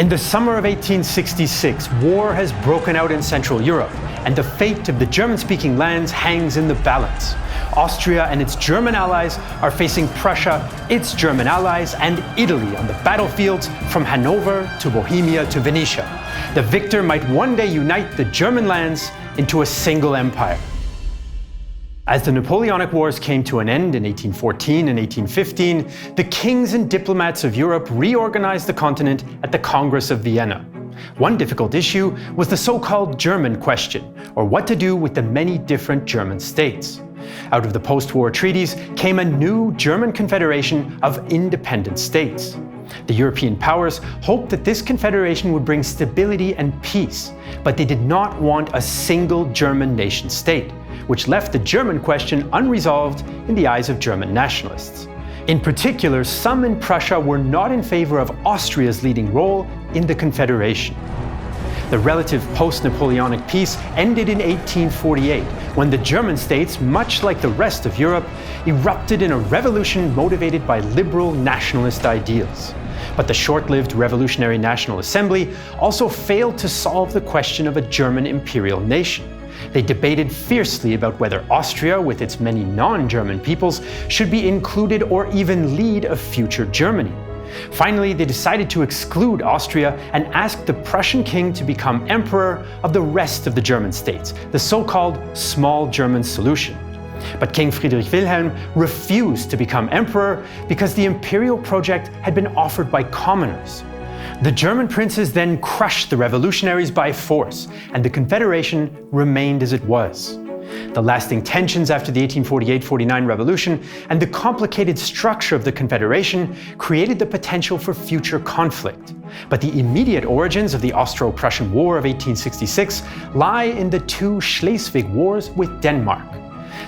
In the summer of 1866, war has broken out in Central Europe, and the fate of the German-speaking lands hangs in the balance. Austria and its German allies are facing Prussia, its German allies, and Italy on the battlefields from Hanover to Bohemia to Venetia. The victor might one day unite the German lands into a single empire. As the Napoleonic Wars came to an end in 1814 and 1815, the kings and diplomats of Europe reorganized the continent at the Congress of Vienna. One difficult issue was the so-called German question, or what to do with the many different German states. Out of the post-war treaties came a new German confederation of independent states. The European powers hoped that this confederation would bring stability and peace, but they did not want a single German nation-state, which left the German question unresolved in the eyes of German nationalists. In particular, some in Prussia were not in favor of Austria's leading role in the Confederation. The relative post-Napoleonic peace ended in 1848, when the German states, much like the rest of Europe, erupted in a revolution motivated by liberal nationalist ideals. But the short-lived Revolutionary National Assembly also failed to solve the question of a German imperial nation. They debated fiercely about whether Austria, with its many non-German peoples, should be included or even lead a future Germany. Finally, they decided to exclude Austria and asked the Prussian king to become emperor of the rest of the German states, the so-called Small German Solution. But King Friedrich Wilhelm refused to become emperor because the imperial project had been offered by commoners. The German princes then crushed the revolutionaries by force, and the Confederation remained as it was. The lasting tensions after the 1848-49 revolution and the complicated structure of the Confederation created the potential for future conflict. But the immediate origins of the Austro-Prussian War of 1866 lie in the two Schleswig Wars with Denmark.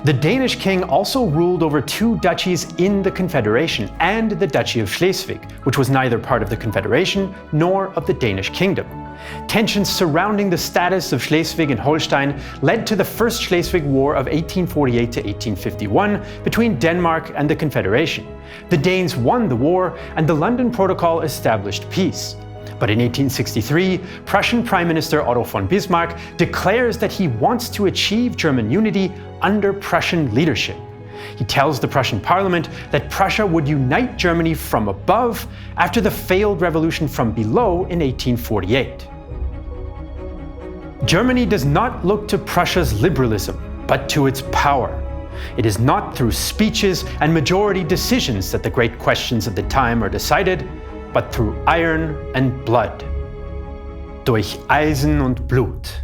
The Danish king also ruled over two duchies in the Confederation and the Duchy of Schleswig, which was neither part of the Confederation nor of the Danish kingdom. Tensions surrounding the status of Schleswig and Holstein led to the First Schleswig War of 1848 to 1851 between Denmark and the Confederation. The Danes won the war, and the London Protocol established peace. But in 1863, Prussian Prime Minister Otto von Bismarck declares that he wants to achieve German unity under Prussian leadership. He tells the Prussian parliament that Prussia would unite Germany from above after the failed revolution from below in 1848. Germany does not look to Prussia's liberalism, but to its power. It is not through speeches and majority decisions that the great questions of the time are decided, but through iron and blood. Durch Eisen und Blut.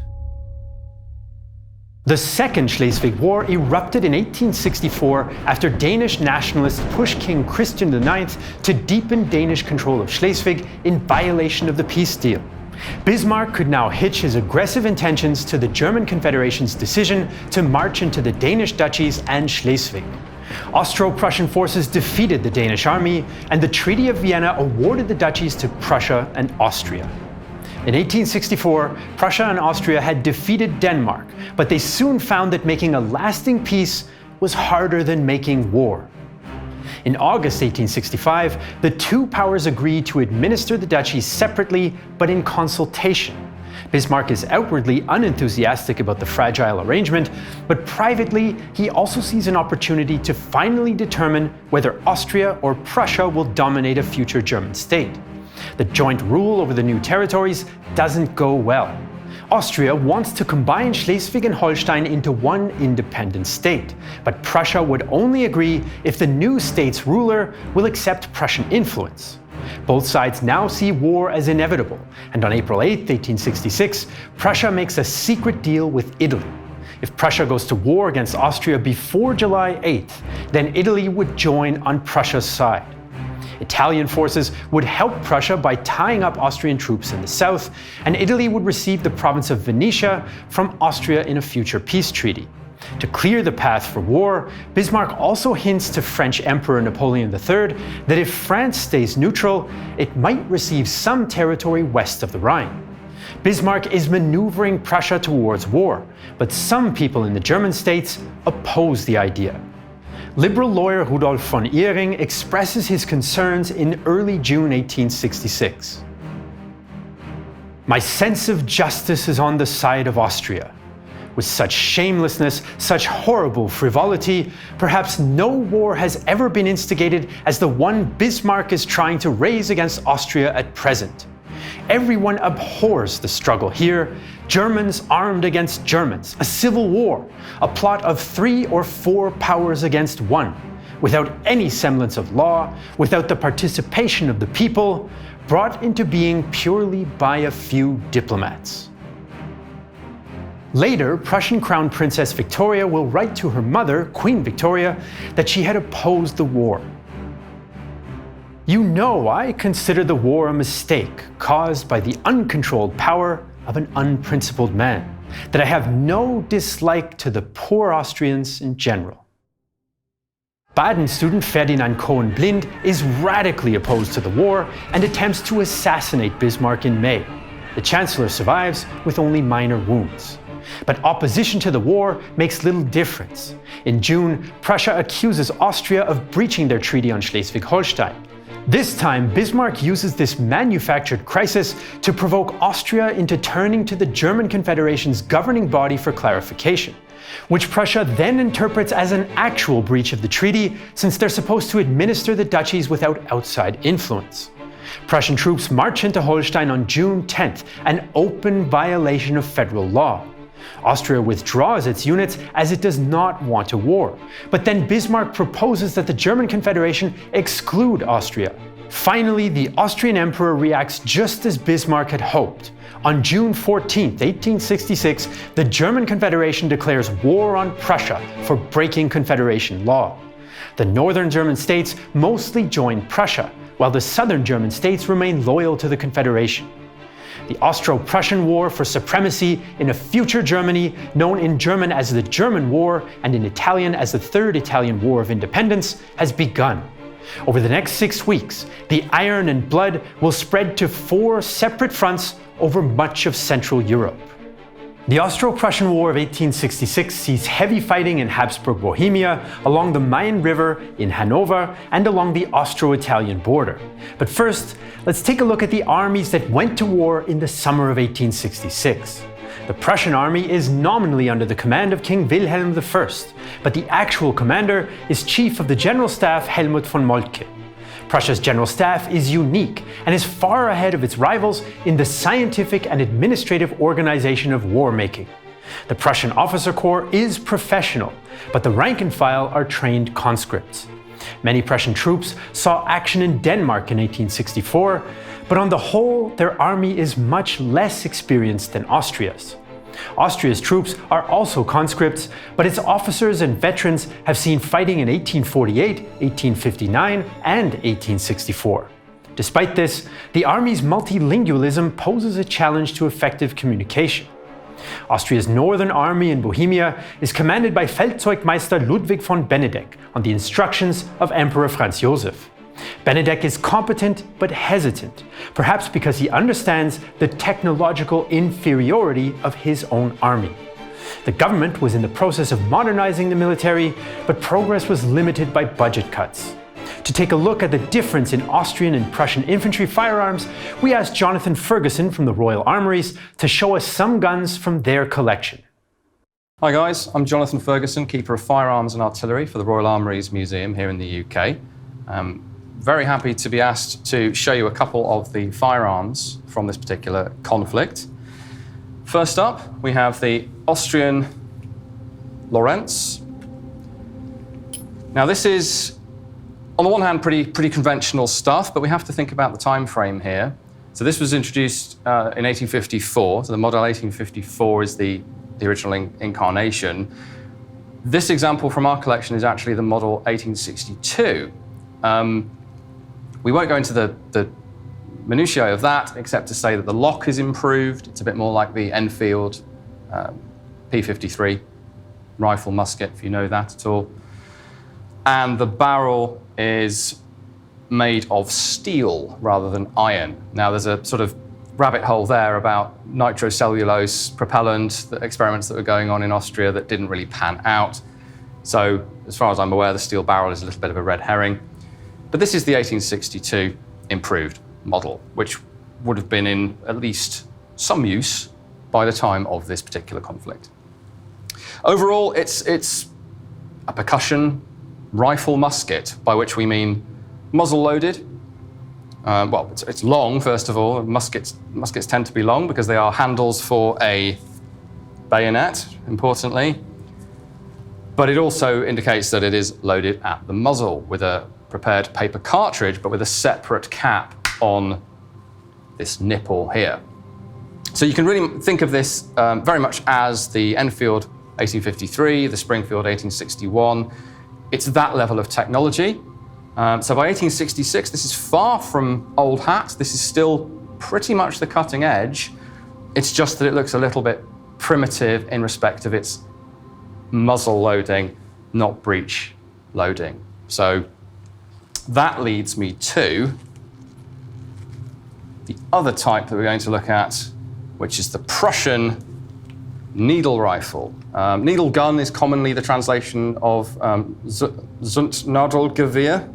The Second Schleswig War erupted in 1864 after Danish nationalists pushed King Christian IX to deepen Danish control of Schleswig in violation of the peace deal. Bismarck could now hitch his aggressive intentions to the German Confederation's decision to march into the Danish duchies and Schleswig. Austro-Prussian forces defeated the Danish army, and the Treaty of Vienna awarded the duchies to Prussia and Austria. In 1864, Prussia and Austria had defeated Denmark, but they soon found that making a lasting peace was harder than making war. In August 1865, the two powers agreed to administer the duchies separately but in consultation. Bismarck is outwardly unenthusiastic about the fragile arrangement, but privately he also sees an opportunity to finally determine whether Austria or Prussia will dominate a future German state. The joint rule over the new territories doesn't go well. Austria wants to combine Schleswig and Holstein into one independent state, but Prussia would only agree if the new state's ruler will accept Prussian influence. Both sides now see war as inevitable, and on April 8, 1866, Prussia makes a secret deal with Italy. If Prussia goes to war against Austria before July 8th, then Italy would join on Prussia's side. Italian forces would help Prussia by tying up Austrian troops in the south, and Italy would receive the province of Venetia from Austria in a future peace treaty. To clear the path for war, Bismarck also hints to French Emperor Napoleon III that if France stays neutral, it might receive some territory west of the Rhine. Bismarck is maneuvering Prussia towards war, but some people in the German states oppose the idea. Liberal lawyer Rudolf von Ihring expresses his concerns in early June 1866. My sense of justice is on the side of Austria. With such shamelessness, such horrible frivolity, perhaps no war has ever been instigated as the one Bismarck is trying to raise against Austria at present. Everyone abhors the struggle here. Germans armed against Germans, a civil war, a plot of 3 or 4 powers against one, without any semblance of law, without the participation of the people, brought into being purely by a few diplomats. Later, Prussian Crown Princess Victoria will write to her mother, Queen Victoria, that she had opposed the war. You know I consider the war a mistake caused by the uncontrolled power of an unprincipled man, that I have no dislike to the poor Austrians in general. Baden student Ferdinand Cohen-Blind is radically opposed to the war and attempts to assassinate Bismarck in May. The Chancellor survives with only minor wounds. But opposition to the war makes little difference. In June, Prussia accuses Austria of breaching their treaty on Schleswig-Holstein. This time, Bismarck uses this manufactured crisis to provoke Austria into turning to the German Confederation's governing body for clarification, which Prussia then interprets as an actual breach of the treaty, since they're supposed to administer the duchies without outside influence. Prussian troops march into Holstein on June 10th, an open violation of federal law. Austria withdraws its units as it does not want a war, but then Bismarck proposes that the German Confederation exclude Austria. Finally, the Austrian Emperor reacts just as Bismarck had hoped. On June 14, 1866, the German Confederation declares war on Prussia for breaking Confederation law. The northern German states mostly join Prussia, while the southern German states remain loyal to the Confederation. The Austro-Prussian War for supremacy in a future Germany, known in German as the German War and in Italian as the Third Italian War of Independence, has begun. Over the next 6 weeks, the iron and blood will spread to 4 separate fronts over much of Central Europe. The Austro-Prussian War of 1866 sees heavy fighting in Habsburg Bohemia, along the Main River, in Hanover, and along the Austro-Italian border. But first, let's take a look at the armies that went to war in the summer of 1866. The Prussian army is nominally under the command of King Wilhelm I, but the actual commander is Chief of the General Staff Helmut von Moltke. Prussia's General Staff is unique and is far ahead of its rivals in the scientific and administrative organization of war making. The Prussian officer corps is professional, but the rank and file are trained conscripts. Many Prussian troops saw action in Denmark in 1864, but on the whole, their army is much less experienced than Austria's. Austria's troops are also conscripts, but its officers and veterans have seen fighting in 1848, 1859, and 1864. Despite this, the army's multilingualism poses a challenge to effective communication. Austria's northern army in Bohemia is commanded by Feldzeugmeister Ludwig von Benedek on the instructions of Emperor Franz Joseph. Benedek is competent but hesitant, perhaps because he understands the technological inferiority of his own army. The government was in the process of modernizing the military, but progress was limited by budget cuts. To take a look at the difference in Austrian and Prussian infantry firearms, we asked Jonathan Ferguson from the Royal Armouries to show us some guns from their collection. Hi guys, I'm Jonathan Ferguson, Keeper of Firearms and Artillery for the Royal Armouries Museum here in the UK. Very happy to be asked to show you a couple of the firearms from this particular conflict. First up, we have the Austrian Lorenz. Now this is, on the one hand, pretty conventional stuff, but we have to think about the time frame here. So this was introduced in 1854, so the model 1854 is the original incarnation. This example from our collection is actually the model 1862. We won't go into the minutiae of that, except to say that the lock is improved. It's a bit more like the Enfield P53 rifle musket, if you know that at all. And the barrel is made of steel rather than iron. Now, there's a sort of rabbit hole there about nitrocellulose propellant, the experiments that were going on in Austria that didn't really pan out. So, as far as I'm aware, the steel barrel is a little bit of a red herring. But this is the 1862 improved model, which would have been in at least some use by the time of this particular conflict. Overall, it's a percussion rifle musket, by which we mean muzzle-loaded. Well, it's long, first of all. Muskets tend to be long because they are handles for a bayonet, importantly. But it also indicates that it is loaded at the muzzle with a prepared paper cartridge, but with a separate cap on this nipple here. So you can really think of this very much as the Enfield 1853, the Springfield 1861. It's that level of technology. So by 1866, this is far from old hat. This is still pretty much the cutting edge. It's just that it looks a little bit primitive in respect of its muzzle loading, not breech loading. So that leads me to the other type that we're going to look at, which is the Prussian needle rifle. Needle gun is commonly the translation of Zündnadelgewehr.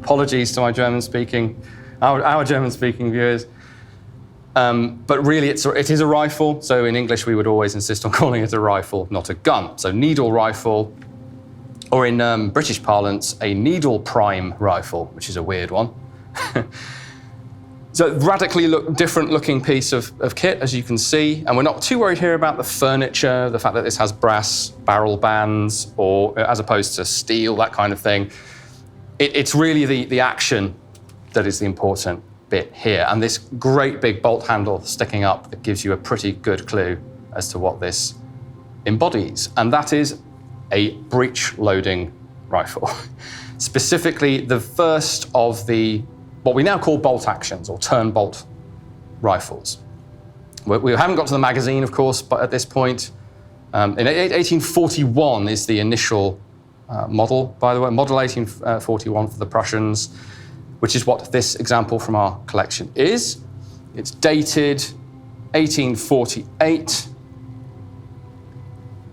Apologies to my German-speaking, our German-speaking viewers. But really, it is a rifle. So in English, we would always insist on calling it a rifle, not a gun. So needle rifle, or in British parlance, a needle prime rifle, which is a weird one. So radically different looking piece of kit, as you can see. And we're not too worried here about the furniture, the fact that this has brass barrel bands, or as opposed to steel, that kind of thing. It's really the action that is the important bit here. And this great big bolt handle sticking up that gives you a pretty good clue as to what this embodies. And that is a breech loading rifle. Specifically, the first of the what we now call bolt actions or turn bolt rifles. We haven't got to the magazine, of course, but at this point, in 1841 is the initial model, by the way, model 1841 for the Prussians, which is what this example from our collection is. It's dated 1848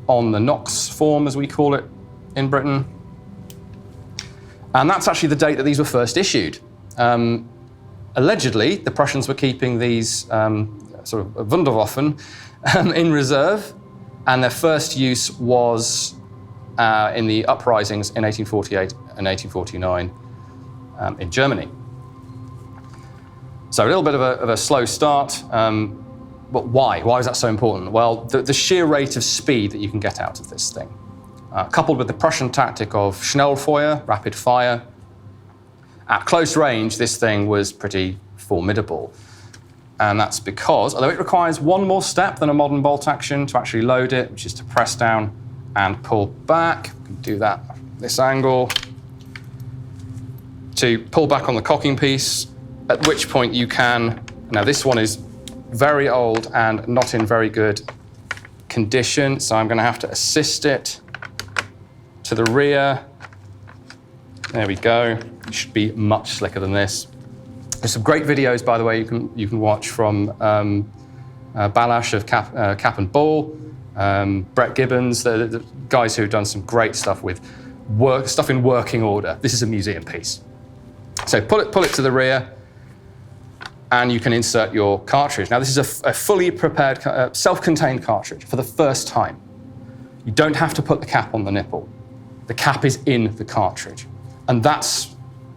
on the Knox form, as we call it in Britain. And that's actually the date that these were first issued. Allegedly, the Prussians were keeping these sort of Wunderwaffen in reserve, and their first use was in the uprisings in 1848 and 1849 in Germany. So a little bit of a slow start, but why? Why is that so important? Well, the sheer rate of speed that you can get out of this thing, coupled with the Prussian tactic of Schnellfeuer, rapid fire. At close range, this thing was pretty formidable. And that's because, although it requires one more step than a modern bolt action to actually load it, which is to press down and pull back. You can do that at this angle. To pull back on the cocking piece, at which point you can, now this one is very old and not in very good condition, so I'm going to have to assist it to the rear. There we go. It should be much slicker than this. There's some great videos, by the way, you can watch from Balash of Cap and Ball, Brett Gibbons, the guys who've done some great stuff with stuff in working order. This is a museum piece. So pull it to the rear, and you can insert your cartridge. Now, this is a fully prepared, self-contained cartridge for the first time. You don't have to put the cap on the nipple. The cap is in the cartridge. And that's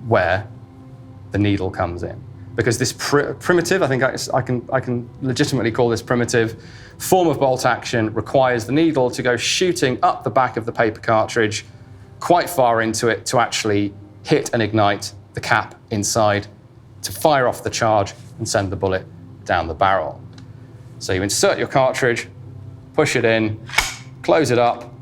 where the needle comes in. Because this primitive, I think I can legitimately call this primitive, form of bolt action requires the needle to go shooting up the back of the paper cartridge quite far into it to actually hit and ignite the cap inside to fire off the charge and send the bullet down the barrel. So you insert your cartridge, push it in, close it up.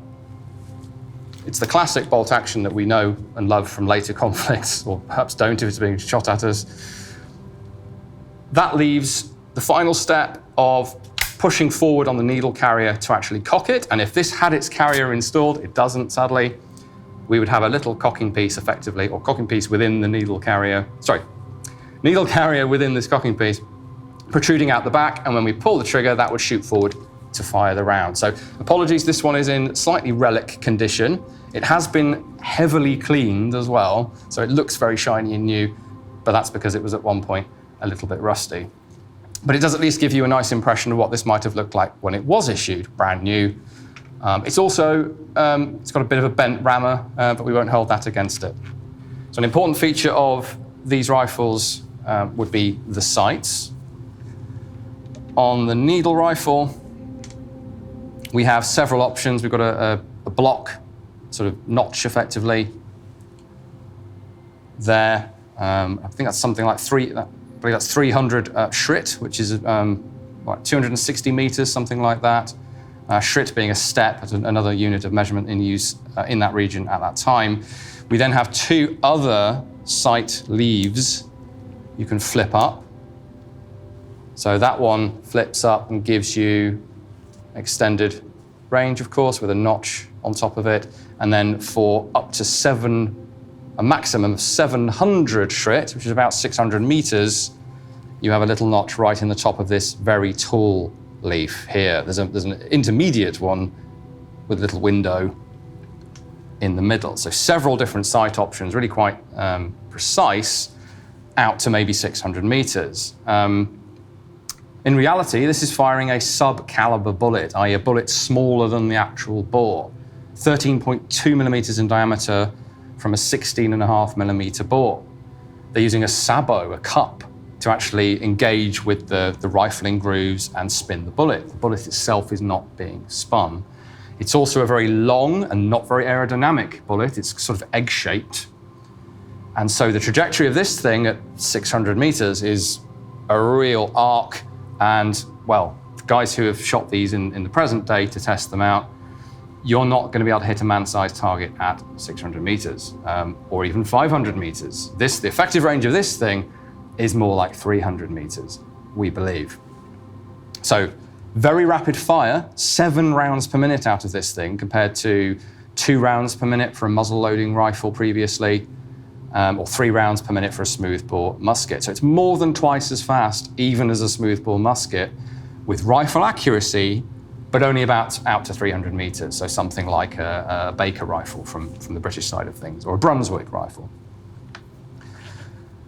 It's the classic bolt action that we know and love from later conflicts, or perhaps don't if it's being shot at us. That leaves the final step of pushing forward on the needle carrier to actually cock it. And if this had its carrier installed, it doesn't, sadly, we would have a little cocking piece effectively, or cocking piece within the needle carrier, needle carrier within this cocking piece, protruding out the back. And when we pull the trigger, that would shoot forward to fire the round. So apologies, this one is in slightly relic condition. It has been heavily cleaned as well, so it looks very shiny and new, but that's because it was at one point a little bit rusty. But it does at least give you a nice impression of what this might have looked like when it was issued, brand new. It's also, it's got a bit of a bent rammer, but we won't hold that against it. So an important feature of these rifles would be the sights. On the needle rifle, we have several options. We've got a block, sort of notch effectively there. I think that's something like 300 Schritt, which is like 260 meters, something like that. Schritt being a step, another unit of measurement in use in that region at that time. We then have two other sight leaves you can flip up. So that one flips up and gives you extended range, of course, with a notch on top of it. And then for up to a maximum of 700 Schritt, which is about 600 meters, you have a little notch right in the top of this very tall leaf here. There's an intermediate one with a little window in the middle. So several different sight options, really quite precise, out to maybe 600 meters. In reality, this is firing a sub-caliber bullet, i.e. a bullet smaller than the actual bore, 13.2 millimeters in diameter from a 16.5 millimeter bore. They're using a sabot, a cup, to actually engage with the rifling grooves and spin the bullet. The bullet itself is not being spun. It's also a very long and not very aerodynamic bullet. It's sort of egg-shaped. And so the trajectory of this thing at 600 meters is a real arc. And, well, the guys who have shot these in the present day to test them out, you're not going to be able to hit a man-sized target at 600 meters or even 500 meters. The effective range of this thing is more like 300 meters, we believe. So very rapid fire, 7 rounds per minute out of this thing compared to 2 rounds per minute for a muzzle-loading rifle previously, or 3 rounds per minute for a smoothbore musket. So it's more than twice as fast, even as a smoothbore musket, with rifle accuracy, but only about out to 300 meters. So something like a Baker rifle from the British side of things, or a Brunswick rifle.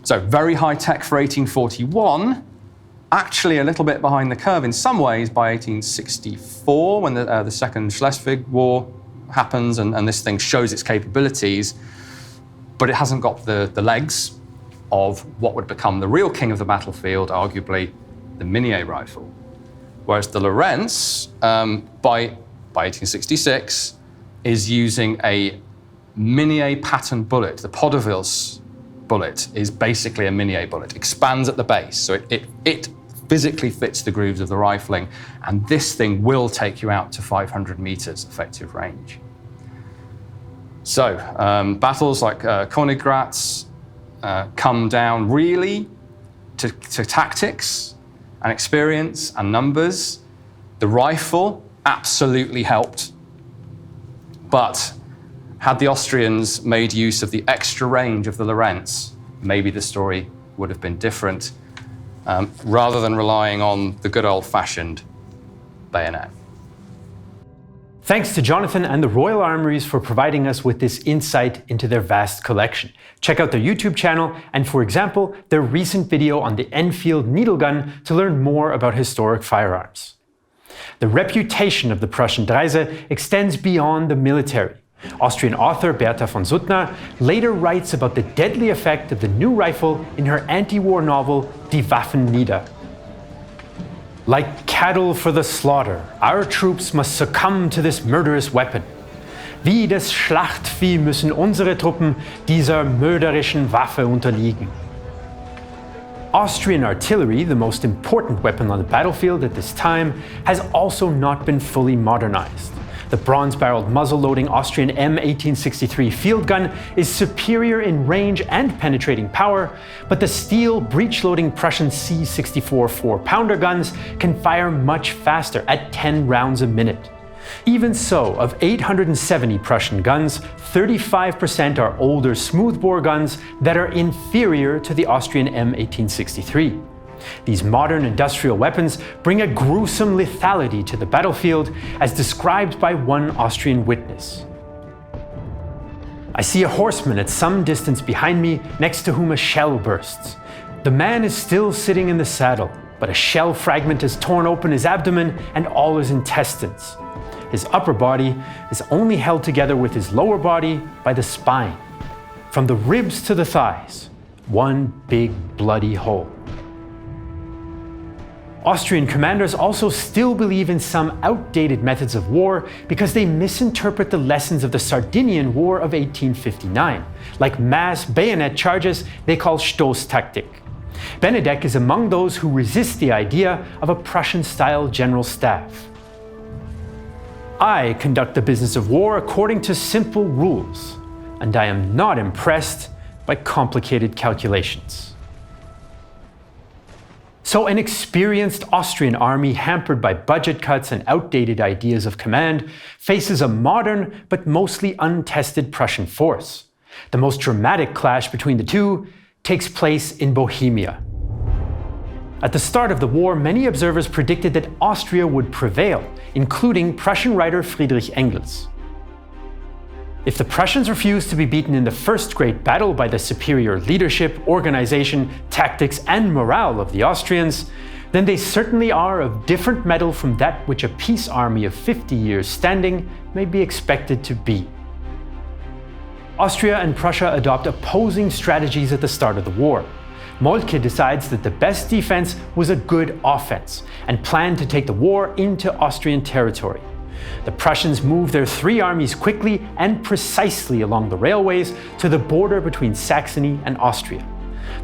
So very high tech for 1841, actually a little bit behind the curve in some ways by 1864, when the Second Schleswig War happens and this thing shows its capabilities, but it hasn't got the legs of what would become the real king of the battlefield, arguably the Minié rifle. Whereas the Lorentz, by 1866, is using a Minié pattern bullet. The Podevils bullet is basically a Minié bullet, expands at the base, so it physically fits the grooves of the rifling, and this thing will take you out to 500 meters effective range. So battles like Königgrätz come down really to tactics and experience and numbers. The rifle absolutely helped, but had the Austrians made use of the extra range of the Lorentz, maybe the story would have been different, rather than relying on the good old-fashioned bayonet. Thanks to Jonathan and the Royal Armouries for providing us with this insight into their vast collection. Check out their YouTube channel and, for example, their recent video on the Enfield needle gun to learn more about historic firearms. The reputation of the Prussian Dreise extends beyond the military. Austrian author Bertha von Suttner later writes about the deadly effect of the new rifle in her anti-war novel Die Waffen nieder. Like cattle for the slaughter, our troops must succumb to this murderous weapon. Wie das Schlachtvieh müssen unsere Truppen dieser mörderischen Waffe unterliegen. Austrian artillery, the most important weapon on the battlefield at this time, has also not been fully modernized. The bronze-barreled muzzle-loading Austrian M1863 field gun is superior in range and penetrating power, but the steel breech-loading Prussian C64 4-pounder guns can fire much faster at 10 rounds a minute. Even so, of 870 Prussian guns, 35% are older smoothbore guns that are inferior to the Austrian M1863. These modern industrial weapons bring a gruesome lethality to the battlefield, as described by one Austrian witness. I see a horseman at some distance behind me, next to whom a shell bursts. The man is still sitting in the saddle. but a shell fragment has torn open his abdomen and all his intestines. His upper body is only held together with his lower body by the spine. From the ribs to the thighs, one big bloody hole. Austrian commanders also still believe in some outdated methods of war because they misinterpret the lessons of the Sardinian War of 1859, like mass bayonet charges they call Stoßtaktik. Benedek is among those who resist the idea of a Prussian-style general staff. I conduct the business of war according to simple rules, and I am not impressed by complicated calculations. So an experienced Austrian army hampered by budget cuts and outdated ideas of command faces a modern but mostly untested Prussian force. The most dramatic clash between the two takes place in Bohemia. At the start of the war, many observers predicted that Austria would prevail, including Prussian writer Friedrich Engels. If the Prussians refused to be beaten in the first great battle by the superior leadership, organization, tactics, and morale of the Austrians, then they certainly are of different mettle from that which a peace army of 50 years standing may be expected to be. Austria and Prussia adopt opposing strategies at the start of the war. Moltke decides that the best defense was a good offense and planned to take the war into Austrian territory. The Prussians move their three armies quickly and precisely along the railways to the border between Saxony and Austria.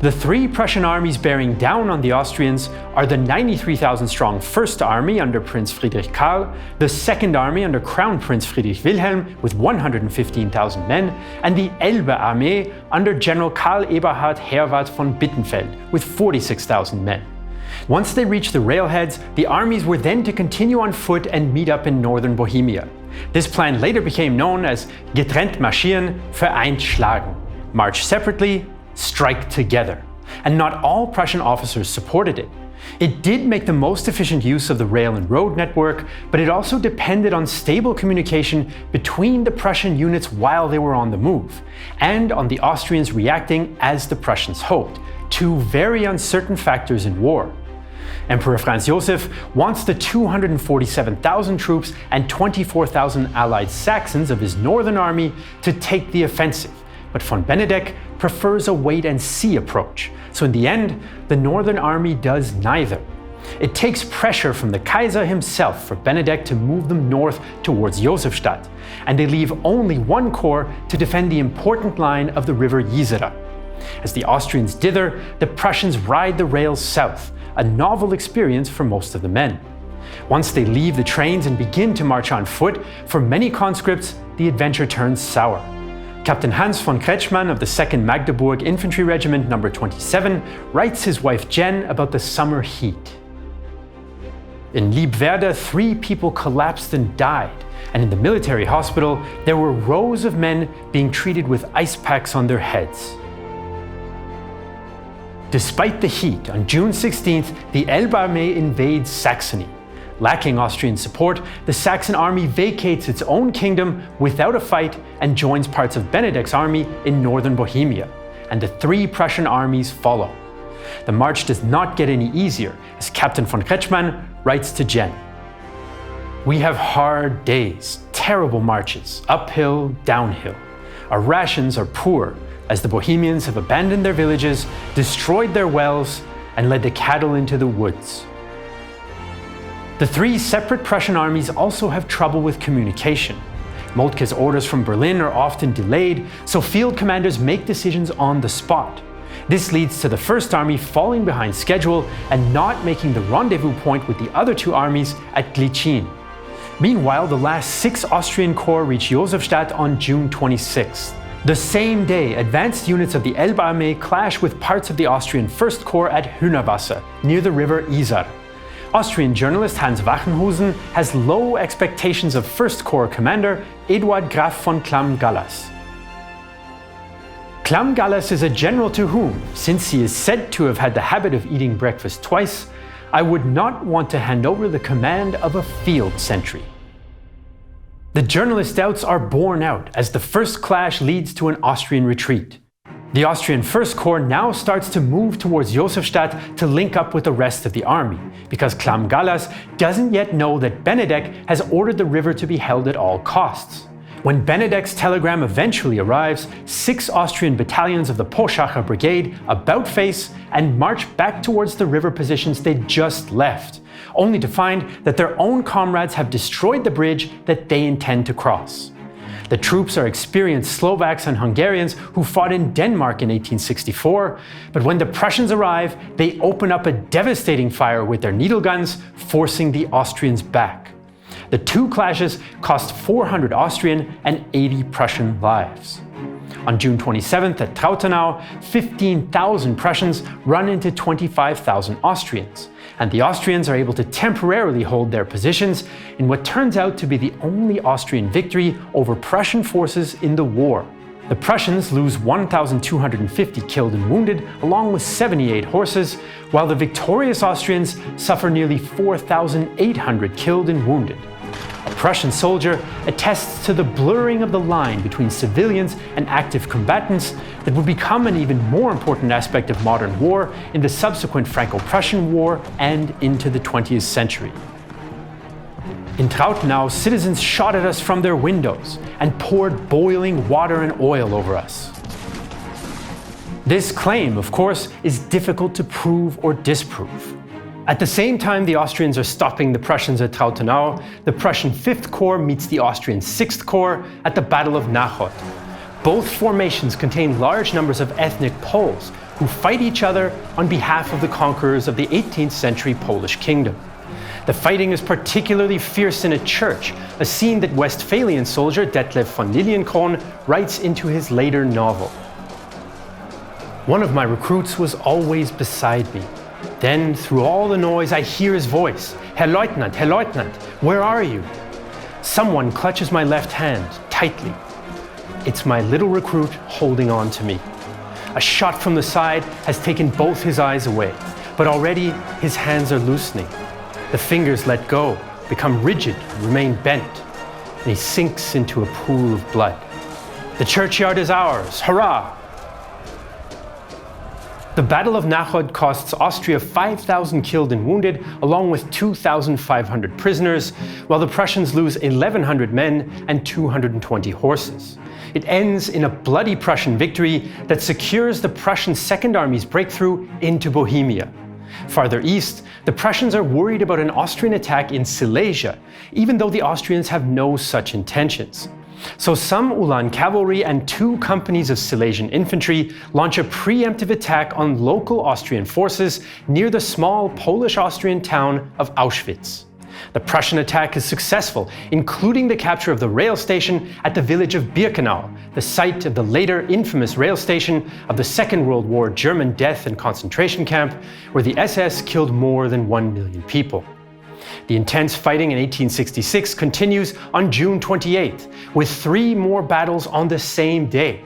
The three Prussian armies bearing down on the Austrians are the 93,000-strong First Army under Prince Friedrich Karl, the Second Army under Crown Prince Friedrich Wilhelm with 115,000 men, and the Elbe Armee under General Karl Eberhard Herwarth von Bittenfeld with 46,000 men. Once they reached the railheads, the armies were then to continue on foot and meet up in northern Bohemia. This plan later became known as Getrennt marschieren, vereint schlagen. March separately, strike together. And not all Prussian officers supported it. It did make the most efficient use of the rail and road network, but it also depended on stable communication between the Prussian units while they were on the move, and on the Austrians reacting as the Prussians hoped, two very uncertain factors in war. Emperor Franz Joseph wants the 247,000 troops and 24,000 allied Saxons of his northern army to take the offensive, but von Benedek prefers a wait-and-see approach. So in the end, the northern army does neither. It takes pressure from the Kaiser himself for Benedek to move them north towards Josefstadt, and they leave only one corps to defend the important line of the river Jizera. As the Austrians dither, the Prussians ride the rails south, a novel experience for most of the men. Once they leave the trains and begin to march on foot, for many conscripts, the adventure turns sour. Captain Hans von Kretschmann of the 2nd Magdeburg Infantry Regiment No. 27 writes his wife Jen about the summer heat. In Liebwerder, 3 people collapsed and died, and in the military hospital, there were rows of men being treated with ice packs on their heads. Despite the heat, on June 16th, the Elbe Armee invades Saxony. Lacking Austrian support, the Saxon army vacates its own kingdom without a fight and joins parts of Benedek's army in northern Bohemia, and the 3 Prussian armies follow. The march does not get any easier, as Captain von Kretschmann writes to Jen. We have hard days, terrible marches, uphill, downhill. Our rations are poor, as the Bohemians have abandoned their villages, destroyed their wells, and led the cattle into the woods. The 3 separate Prussian armies also have trouble with communication. Moltke's orders from Berlin are often delayed, so field commanders make decisions on the spot. This leads to the First Army falling behind schedule and not making the rendezvous point with the other 2 armies at Glichin. Meanwhile, the last 6 Austrian corps reach Josefstadt on June 26th. The same day, advanced units of the Elbe Armee clash with parts of the Austrian First Corps at Hühnerwasser, near the river Isar. Austrian journalist Hans Wachenhusen has low expectations of First Corps commander Eduard Graf von Clam-Gallas. Clam-Gallas is a general to whom, since he is said to have had the habit of eating breakfast twice, I would not want to hand over the command of a field sentry. The journalist's doubts are borne out as the first clash leads to an Austrian retreat. The Austrian First Corps now starts to move towards Josefstadt to link up with the rest of the army, because Clam-Gallas doesn't yet know that Benedek has ordered the river to be held at all costs. When Benedek's telegram eventually arrives, 6 Austrian battalions of the Poschacher Brigade about face and march back towards the river positions they'd just left, only to find that their own comrades have destroyed the bridge that they intend to cross. The troops are experienced Slovaks and Hungarians who fought in Denmark in 1864, but when the Prussians arrive, they open up a devastating fire with their needle guns, forcing the Austrians back. The two clashes cost 400 Austrian and 80 Prussian lives. On June 27th at Trautenau, 15,000 Prussians run into 25,000 Austrians, and the Austrians are able to temporarily hold their positions in what turns out to be the only Austrian victory over Prussian forces in the war. The Prussians lose 1,250 killed and wounded, along with 78 horses, while the victorious Austrians suffer nearly 4,800 killed and wounded. A Prussian soldier attests to the blurring of the line between civilians and active combatants that would become an even more important aspect of modern war in the subsequent Franco-Prussian War and into the 20th century. In Trautenau, citizens shot at us from their windows and poured boiling water and oil over us. This claim, of course, is difficult to prove or disprove. At the same time the Austrians are stopping the Prussians at Trautenau, the Prussian 5th Corps meets the Austrian 6th Corps at the Battle of Nachod. Both formations contain large numbers of ethnic Poles who fight each other on behalf of the conquerors of the 18th century Polish kingdom. The fighting is particularly fierce in a church, a scene that Westphalian soldier Detlev von Lilienkron writes into his later novel. One of my recruits was always beside me. Then, through all the noise, I hear his voice. Herr Leutnant, where are you? Someone clutches my left hand tightly. It's my little recruit holding on to me. A shot from the side has taken both his eyes away, but already his hands are loosening. The fingers let go, become rigid, remain bent, and he sinks into a pool of blood. The churchyard is ours, hurrah! The Battle of Nachod costs Austria 5,000 killed and wounded, along with 2,500 prisoners, while the Prussians lose 1,100 men and 220 horses. It ends in a bloody Prussian victory that secures the Prussian Second Army's breakthrough into Bohemia. Farther east, the Prussians are worried about an Austrian attack in Silesia, even though the Austrians have no such intentions. So some Ulan cavalry and 2 companies of Silesian infantry launch a preemptive attack on local Austrian forces near the small Polish-Austrian town of Auschwitz. The Prussian attack is successful, including the capture of the rail station at the village of Birkenau, the site of the later infamous rail station of the Second World War German death and concentration camp, where the SS killed more than 1 million people. The intense fighting in 1866 continues on June 28th, with 3 more battles on the same day.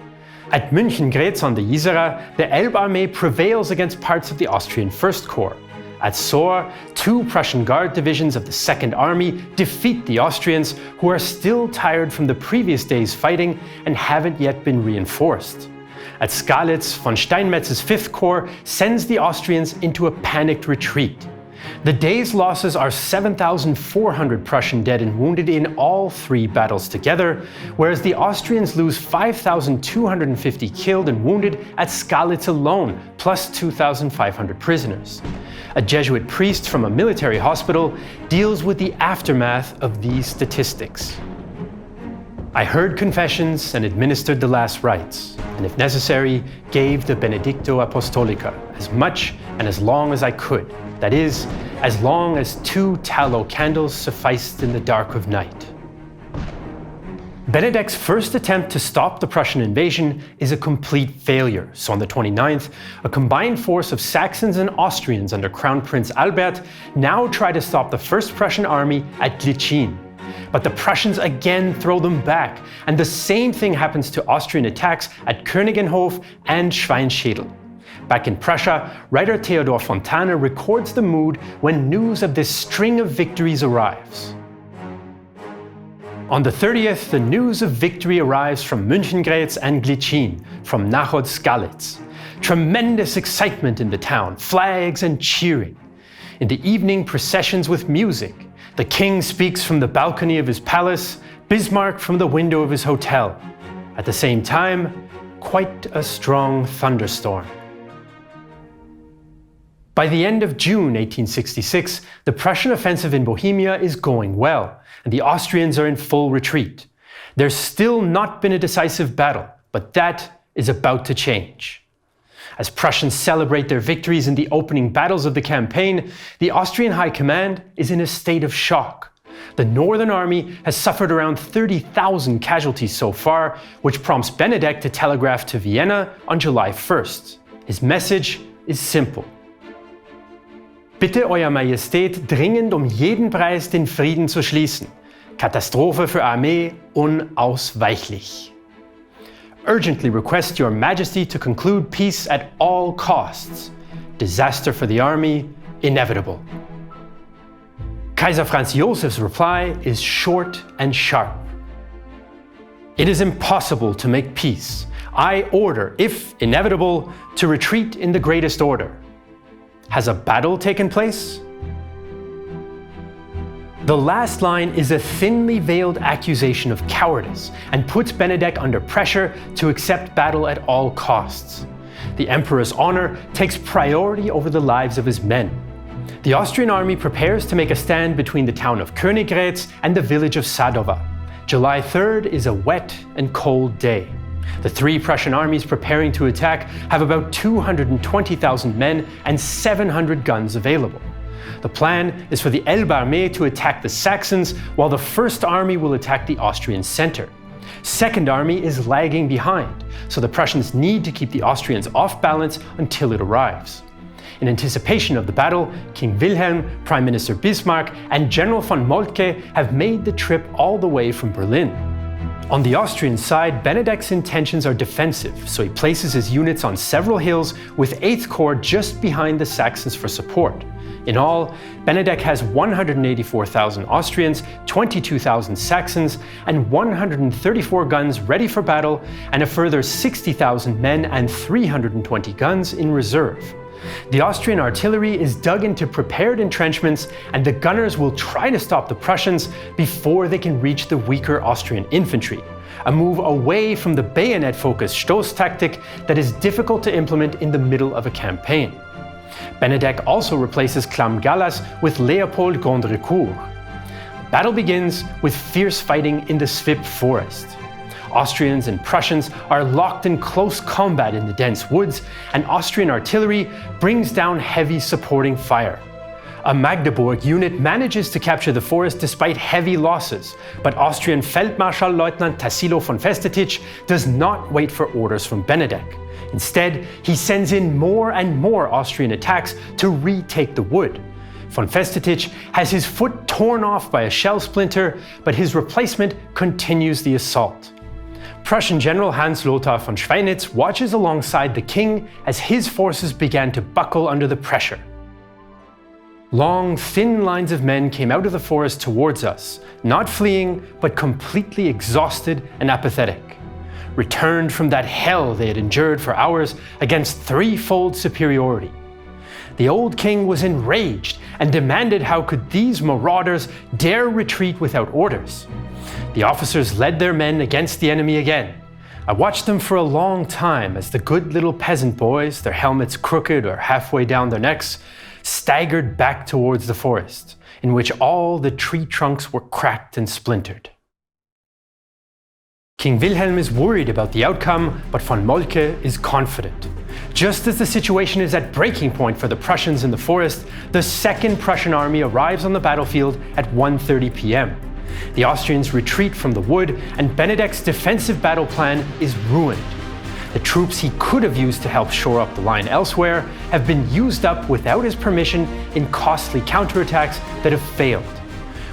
At München-Grätz on the Isera, the Elbarmee prevails against parts of the Austrian First Corps. At Soor, 2 Prussian Guard divisions of the Second Army defeat the Austrians, who are still tired from the previous day's fighting and haven't yet been reinforced. At Skalitz, von Steinmetz's 5th Corps sends the Austrians into a panicked retreat. The day's losses are 7,400 Prussian dead and wounded in all 3 battles together, whereas the Austrians lose 5,250 killed and wounded at Skalitz alone, plus 2,500 prisoners. A Jesuit priest from a military hospital deals with the aftermath of these statistics. I heard confessions and administered the last rites, and if necessary, gave the Benedicto Apostolica as much and as long as I could. That is, as long as 2 tallow candles sufficed in the dark of night. Benedek's first attempt to stop the Prussian invasion is a complete failure, so on the 29th, a combined force of Saxons and Austrians under Crown Prince Albert now try to stop the 1st Prussian army at Glichin. But the Prussians again throw them back, and the same thing happens to Austrian attacks at Königinhof and Schweinschädel. Back in Prussia, writer Theodor Fontane records the mood when news of this string of victories arrives. On the 30th, the news of victory arrives from Münchengrätz and Glicin, from Náchod-Skalitz. Tremendous excitement in the town, flags and cheering. In the evening, processions with music. The king speaks from the balcony of his palace, Bismarck from the window of his hotel. At the same time, quite a strong thunderstorm. By the end of June 1866, the Prussian offensive in Bohemia is going well, and the Austrians are in full retreat. There's still not been a decisive battle, but that is about to change. As Prussians celebrate their victories in the opening battles of the campaign, the Austrian High Command is in a state of shock. The Northern Army has suffered around 30,000 casualties so far, which prompts Benedek to telegraph to Vienna on July 1st. His message is simple. Bitte Euer Majestät dringend jeden Preis den Frieden zu schließen. Katastrophe für Armee unausweichlich. Urgently request Your Majesty to conclude peace at all costs. Disaster for the army inevitable. Kaiser Franz Josef's reply is short and sharp. It is impossible to make peace. I order, if inevitable, to retreat in the greatest order. Has a battle taken place? The last line is a thinly veiled accusation of cowardice and puts Benedek under pressure to accept battle at all costs. The emperor's honor takes priority over the lives of his men. The Austrian army prepares to make a stand between the town of Königgrätz and the village of Sadowa. July 3rd is a wet and cold day. The three Prussian armies preparing to attack have about 220,000 men and 700 guns available. The plan is for the Elbe Armee to attack the Saxons, while the First Army will attack the Austrian center. Second Army is lagging behind, so the Prussians need to keep the Austrians off balance until it arrives. In anticipation of the battle, King Wilhelm, Prime Minister Bismarck, and General von Moltke have made the trip all the way from Berlin. On the Austrian side, Benedek's intentions are defensive, so he places his units on several hills with 8th Corps just behind the Saxons for support. In all, Benedek has 184,000 Austrians, 22,000 Saxons, and 134 guns ready for battle, and a further 60,000 men and 320 guns in reserve. The Austrian artillery is dug into prepared entrenchments, and the gunners will try to stop the Prussians before they can reach the weaker Austrian infantry, a move away from the bayonet-focused Stoß tactic that is difficult to implement in the middle of a campaign. Benedek also replaces Clam Gallas with Leopold Gondrecourt. The battle begins with fierce fighting in the Svip forest. Austrians and Prussians are locked in close combat in the dense woods, and Austrian artillery brings down heavy supporting fire. A Magdeburg unit manages to capture the forest despite heavy losses, but Austrian Feldmarschall Lieutenant Tassilo von Festetich does not wait for orders from Benedek. Instead, he sends in more and more Austrian attacks to retake the wood. Von Festetich has his foot torn off by a shell splinter, but his replacement continues the assault. Prussian General Hans Lothar von Schweinitz watches alongside the king as his forces began to buckle under the pressure. Long, thin lines of men came out of the forest towards us, not fleeing, but completely exhausted and apathetic. Returned from that hell they had endured for hours against threefold superiority. The old king was enraged and demanded how could these marauders dare retreat without orders. The officers led their men against the enemy again. I watched them for a long time as the good little peasant boys, their helmets crooked or halfway down their necks, staggered back towards the forest, in which all the tree trunks were cracked and splintered. King Wilhelm is worried about the outcome, but von Moltke is confident. Just as the situation is at breaking point for the Prussians in the forest, the Second Prussian Army arrives on the battlefield at 1:30 p.m. The Austrians retreat from the wood, and Benedek's defensive battle plan is ruined. The troops he could have used to help shore up the line elsewhere have been used up without his permission in costly counterattacks that have failed.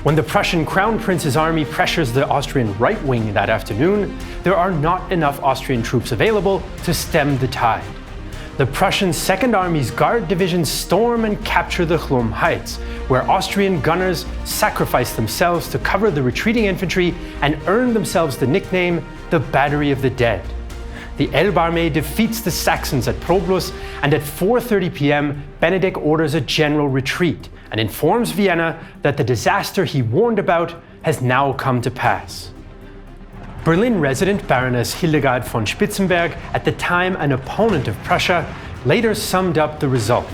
When the Prussian Crown Prince's army pressures the Austrian right wing that afternoon, there are not enough Austrian troops available to stem the tide. The Prussian Second Army's Guard divisions storm and capture the Chlum Heights, where Austrian gunners sacrifice themselves to cover the retreating infantry and earn themselves the nickname the Battery of the Dead. The Elbe Army defeats the Saxons at Problus, and at 4:30 p.m. Benedict orders a general retreat and informs Vienna that the disaster he warned about has now come to pass. Berlin resident Baroness Hildegard von Spitzenberg, at the time an opponent of Prussia, later summed up the result.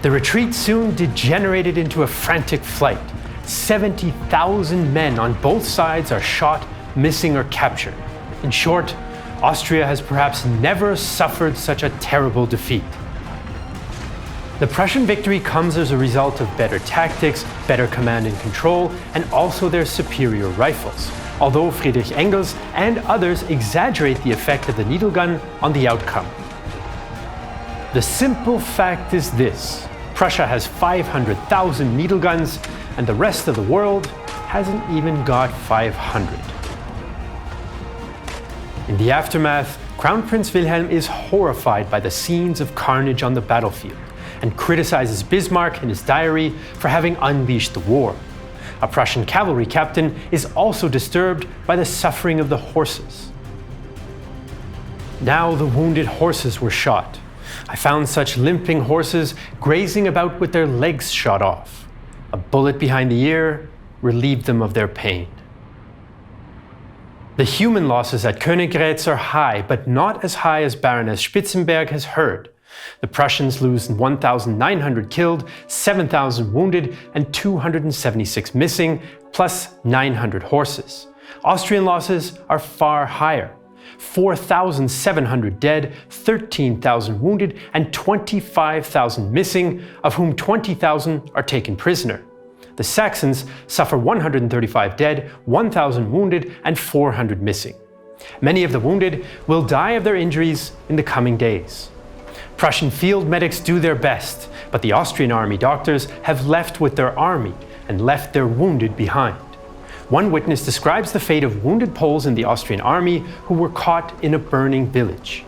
The retreat soon degenerated into a frantic flight. 70,000 men on both sides are shot, missing, or captured. In short, Austria has perhaps never suffered such a terrible defeat. The Prussian victory comes as a result of better tactics, better command and control, and also their superior rifles, although Friedrich Engels and others exaggerate the effect of the needle gun on the outcome. The simple fact is this: Prussia has 500,000 needle guns, and the rest of the world hasn't even got 500. In the aftermath, Crown Prince Wilhelm is horrified by the scenes of carnage on the battlefield and criticizes Bismarck in his diary for having unleashed the war. A Prussian cavalry captain is also disturbed by the suffering of the horses. Now the wounded horses were shot. I found such limping horses grazing about with their legs shot off. A bullet behind the ear relieved them of their pain. The human losses at Königgrätz are high, but not as high as Baroness Spitzenberg has heard. The Prussians lose 1,900 killed, 7,000 wounded, and 276 missing, plus 900 horses. Austrian losses are far higher: 4,700 dead, 13,000 wounded, and 25,000 missing, of whom 20,000 are taken prisoner. The Saxons suffer 135 dead, 1,000 wounded, and 400 missing. Many of the wounded will die of their injuries in the coming days. Prussian field medics do their best, but the Austrian army doctors have left with their army and left their wounded behind. One witness describes the fate of wounded Poles in the Austrian army who were caught in a burning village.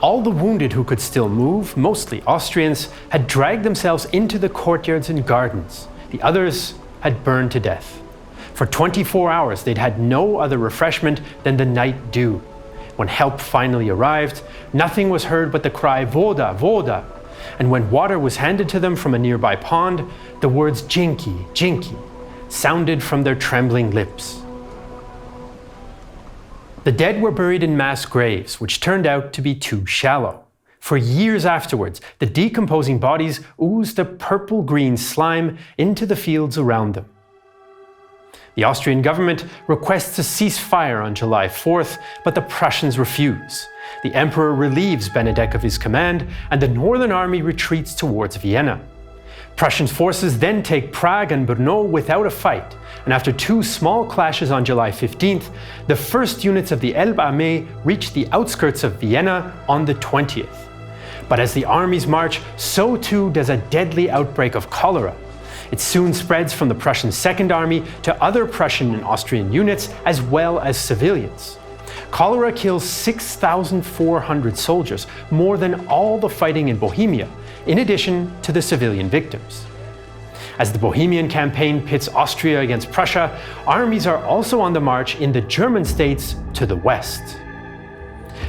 All the wounded who could still move, mostly Austrians, had dragged themselves into the courtyards and gardens. The others had burned to death. For 24 hours they'd had no other refreshment than the night dew. When help finally arrived, nothing was heard but the cry "Voda, Voda!" And when water was handed to them from a nearby pond, the words "Jinky, Jinky" sounded from their trembling lips. The dead were buried in mass graves, which turned out to be too shallow. For years afterwards, the decomposing bodies oozed a purple-green slime into the fields around them. The Austrian government requests a ceasefire on July 4th, but the Prussians refuse. The emperor relieves Benedict of his command, and the Northern Army retreats towards Vienna. Prussian forces then take Prague and Brno without a fight, and after two small clashes on July 15th, the first units of the Elbe Armee reach the outskirts of Vienna on the 20th. But as the armies march, so too does a deadly outbreak of cholera. It soon spreads from the Prussian Second Army to other Prussian and Austrian units, as well as civilians. Cholera kills 6,400 soldiers, more than all the fighting in Bohemia, in addition to the civilian victims. As the Bohemian Campaign pits Austria against Prussia, armies are also on the march in the German states to the west.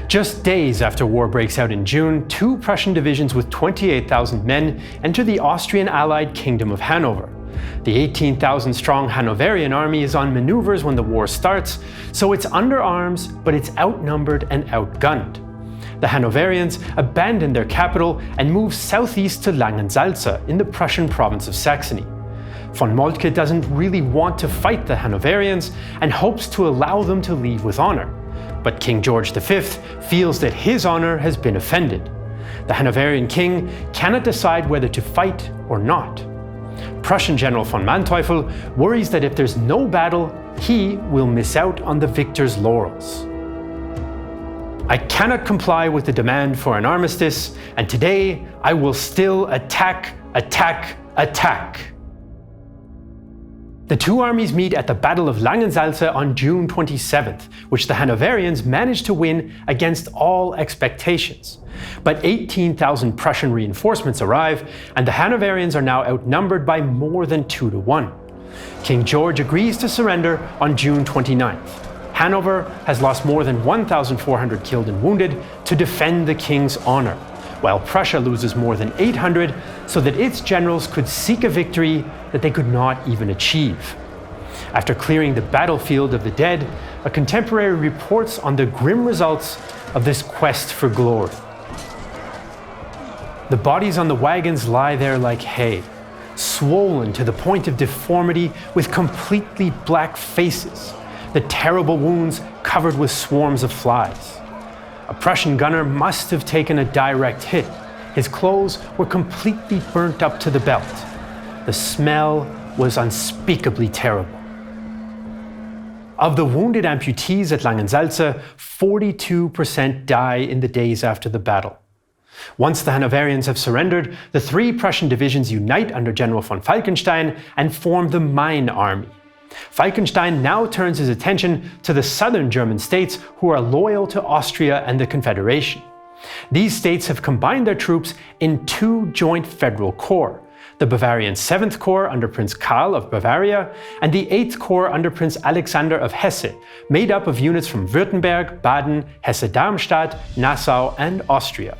Just days after war breaks out in June, two Prussian divisions with 28,000 men enter the Austrian allied Kingdom of Hanover. The 18,000-strong Hanoverian army is on maneuvers when the war starts, so it's under arms, but it's outnumbered and outgunned. The Hanoverians abandon their capital and move southeast to Langensalza in the Prussian province of Saxony. Von Moltke doesn't really want to fight the Hanoverians and hopes to allow them to leave with honor. But King George V feels that his honor has been offended. The Hanoverian king cannot decide whether to fight or not. Prussian General von Manteuffel worries that if there's no battle, he will miss out on the victor's laurels. I cannot comply with the demand for an armistice, and today I will still attack, attack, attack. The two armies meet at the Battle of Langensalza on June 27th, which the Hanoverians managed to win against all expectations. But 18,000 Prussian reinforcements arrive, and the Hanoverians are now outnumbered by more than 2-1. King George agrees to surrender on June 29th. Hanover has lost more than 1,400 killed and wounded to defend the king's honor, while Prussia loses more than 800 so that its generals could seek a victory that they could not even achieve. After clearing the battlefield of the dead, a contemporary reports on the grim results of this quest for glory. The bodies on the wagons lie there like hay, swollen to the point of deformity with completely black faces, the terrible wounds covered with swarms of flies. A Prussian gunner must have taken a direct hit. His clothes were completely burnt up to the belt. The smell was unspeakably terrible. Of the wounded amputees at Langensalza, 42% die in the days after the battle. Once the Hanoverians have surrendered, the three Prussian divisions unite under General von Falkenstein and form the Main Army. Falkenstein now turns his attention to the southern German states who are loyal to Austria and the Confederation. These states have combined their troops in two joint federal corps, the Bavarian 7th Corps under Prince Karl of Bavaria and the 8th Corps under Prince Alexander of Hesse, made up of units from Württemberg, Baden, Hesse-Darmstadt, Nassau and Austria.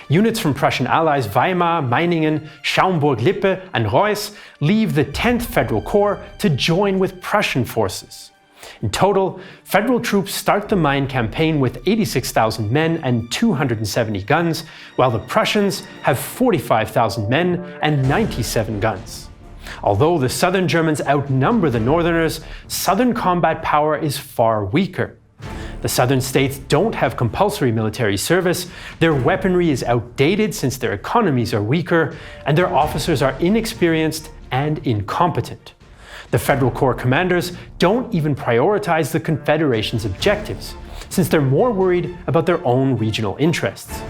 Units from Prussian allies Weimar, Meiningen, Schaumburg-Lippe and Reuss leave the 10th Federal Corps to join with Prussian forces. In total, Federal troops start the Main campaign with 86,000 men and 270 guns, while the Prussians have 45,000 men and 97 guns. Although the southern Germans outnumber the northerners, southern combat power is far weaker. The southern states don't have compulsory military service, their weaponry is outdated since their economies are weaker, and their officers are inexperienced and incompetent. The Federal Corps commanders don't even prioritize the Confederation's objectives, since they're more worried about their own regional interests.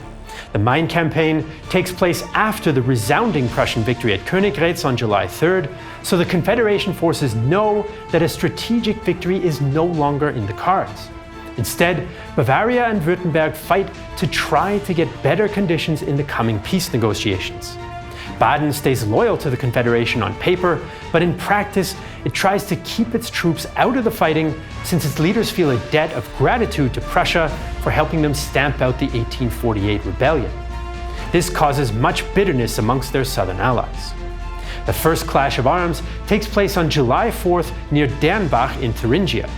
The Main campaign takes place after the resounding Prussian victory at Königgrätz on July 3rd, so the Confederation forces know that a strategic victory is no longer in the cards. Instead, Bavaria and Württemberg fight to try to get better conditions in the coming peace negotiations. Baden stays loyal to the Confederation on paper, but in practice it tries to keep its troops out of the fighting since its leaders feel a debt of gratitude to Prussia for helping them stamp out the 1848 rebellion. This causes much bitterness amongst their southern allies. The first clash of arms takes place on July 4th near Dernbach in Thuringia.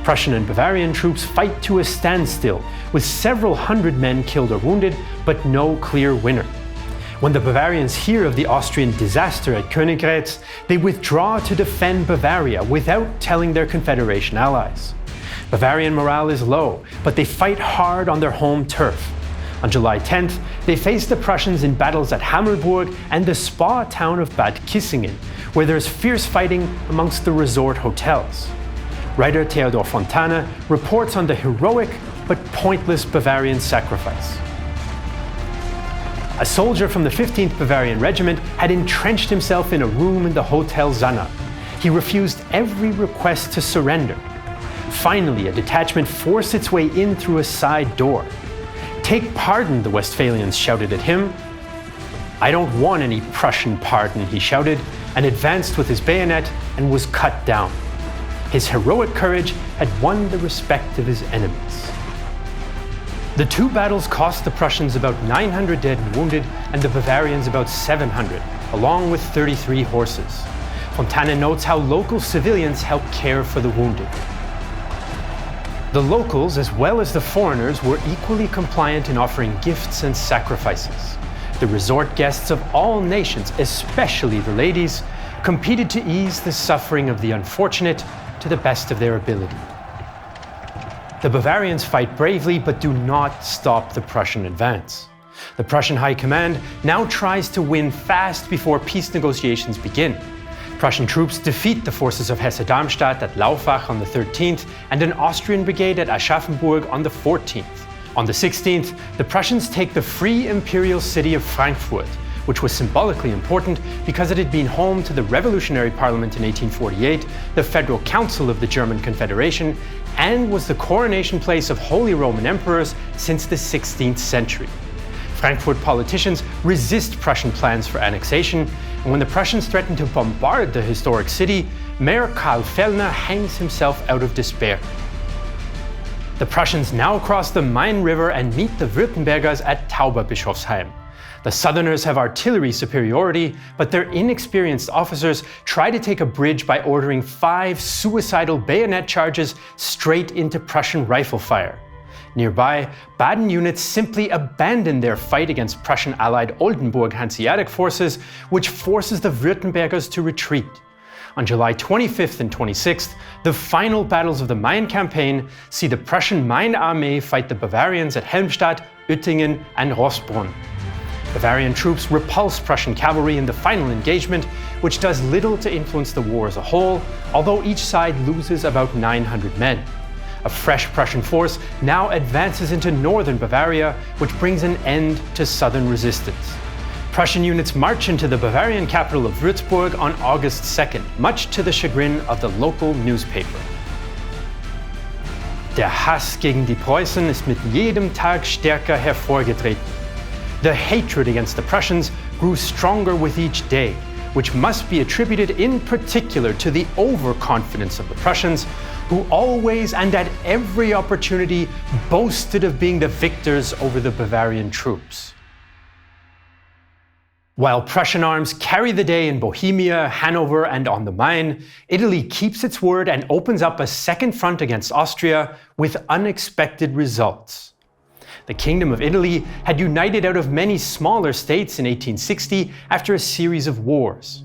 Prussian and Bavarian troops fight to a standstill, with several hundred men killed or wounded, but no clear winner. When the Bavarians hear of the Austrian disaster at Königgrätz, they withdraw to defend Bavaria without telling their Confederation allies. Bavarian morale is low, but they fight hard on their home turf. On July 10th, they face the Prussians in battles at Hammelburg and the spa town of Bad Kissingen, where there's fierce fighting amongst the resort hotels. Writer Theodor Fontane reports on the heroic but pointless Bavarian sacrifice. A soldier from the 15th Bavarian Regiment had entrenched himself in a room in the Hotel Zanna. He refused every request to surrender. Finally, a detachment forced its way in through a side door. "Take pardon," the Westphalians shouted at him. "I don't want any Prussian pardon," he shouted, and advanced with his bayonet and was cut down. His heroic courage had won the respect of his enemies. The two battles cost the Prussians about 900 dead and wounded, and the Bavarians about 700, along with 33 horses. Fontane notes how local civilians helped care for the wounded. The locals, as well as the foreigners, were equally compliant in offering gifts and sacrifices. The resort guests of all nations, especially the ladies, competed to ease the suffering of the unfortunate to the best of their ability. The Bavarians fight bravely but do not stop the Prussian advance. The Prussian High Command now tries to win fast before peace negotiations begin. Prussian troops defeat the forces of Hesse-Darmstadt at Laufach on the 13th and an Austrian brigade at Aschaffenburg on the 14th. On the 16th, the Prussians take the free imperial city of Frankfurt, which was symbolically important because it had been home to the Revolutionary Parliament in 1848, the Federal Council of the German Confederation, and was the coronation place of Holy Roman Emperors since the 16th century. Frankfurt politicians resist Prussian plans for annexation, and when the Prussians threaten to bombard the historic city, Mayor Karl Fellner hangs himself out of despair. The Prussians now cross the Main River and meet the Württembergers at Tauberbischofsheim. The Southerners have artillery superiority, but their inexperienced officers try to take a bridge by ordering 5 suicidal bayonet charges straight into Prussian rifle fire. Nearby, Baden units simply abandon their fight against Prussian allied Oldenburg Hanseatic forces, which forces the Württembergers to retreat. On July 25th and 26th, the final battles of the Main Campaign see the Prussian Main Armee fight the Bavarians at Helmstadt, Oettingen and Rossbrunn. Bavarian troops repulse Prussian cavalry in the final engagement, which does little to influence the war as a whole, although each side loses about 900 men. A fresh Prussian force now advances into northern Bavaria, which brings an end to southern resistance. Prussian units march into the Bavarian capital of Würzburg on August 2nd, much to the chagrin of the local newspaper. Der Hass gegen die Preußen ist mit jedem Tag stärker hervorgetreten. The hatred against the Prussians grew stronger with each day, which must be attributed in particular to the overconfidence of the Prussians, who always and at every opportunity boasted of being the victors over the Bavarian troops. While Prussian arms carry the day in Bohemia, Hanover and on the Main, Italy keeps its word and opens up a second front against Austria with unexpected results. The Kingdom of Italy had united out of many smaller states in 1860 after a series of wars.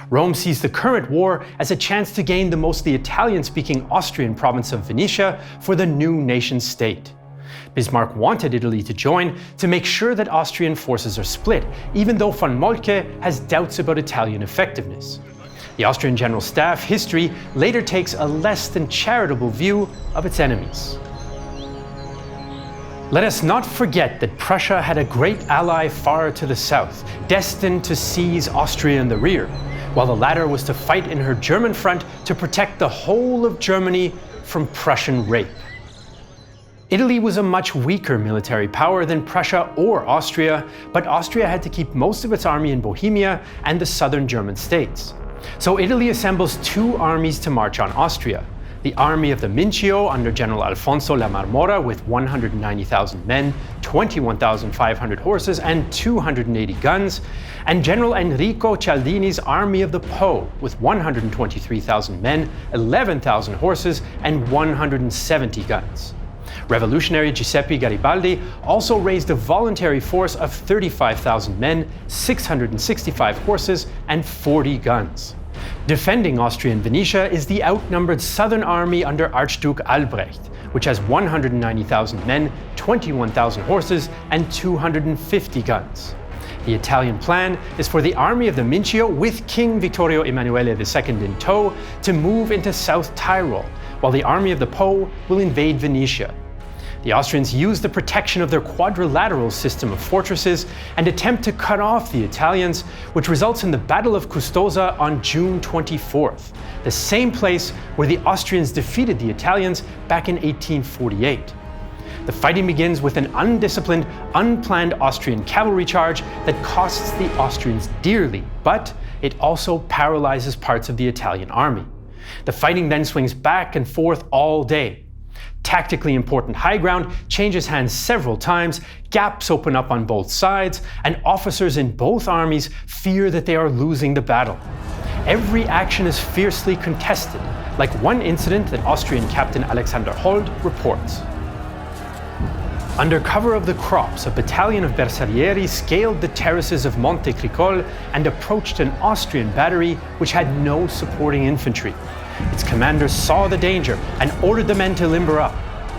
Rome sees the current war as a chance to gain the mostly Italian-speaking Austrian province of Venetia for the new nation-state. Bismarck wanted Italy to join to make sure that Austrian forces are split, even though von Moltke has doubts about Italian effectiveness. The Austrian General Staff history later takes a less than charitable view of its enemies. Let us not forget that Prussia had a great ally far to the south, destined to seize Austria in the rear, while the latter was to fight in her German front to protect the whole of Germany from Prussian rape. Italy was a much weaker military power than Prussia or Austria, but Austria had to keep most of its army in Bohemia and the southern German states. So Italy assembles 2 armies to march on Austria. The army of the Mincio under General Alfonso La Marmora with 190,000 men, 21,500 horses and 280 guns, and General Enrico Cialdini's army of the Po with 123,000 men, 11,000 horses and 170 guns. Revolutionary Giuseppe Garibaldi also raised a voluntary force of 35,000 men, 665 horses and 40 guns. Defending Austrian Venetia is the outnumbered southern army under Archduke Albrecht, which has 190,000 men, 21,000 horses and 250 guns. The Italian plan is for the army of the Mincio with King Vittorio Emanuele II in tow to move into South Tyrol, while the army of the Po will invade Venetia. The Austrians use the protection of their quadrilateral system of fortresses and attempt to cut off the Italians, which results in the Battle of Custoza on June 24th, the same place where the Austrians defeated the Italians back in 1848. The fighting begins with an undisciplined, unplanned Austrian cavalry charge that costs the Austrians dearly, but it also paralyzes parts of the Italian army. The fighting then swings back and forth all day. Tactically important high ground changes hands several times, gaps open up on both sides, and officers in both armies fear that they are losing the battle. Every action is fiercely contested, like one incident that Austrian Captain Alexander Hold reports. Under cover of the crops, a battalion of bersaglieri scaled the terraces of Monte Cricol and approached an Austrian battery which had no supporting infantry. Its commander saw the danger and ordered the men to limber up.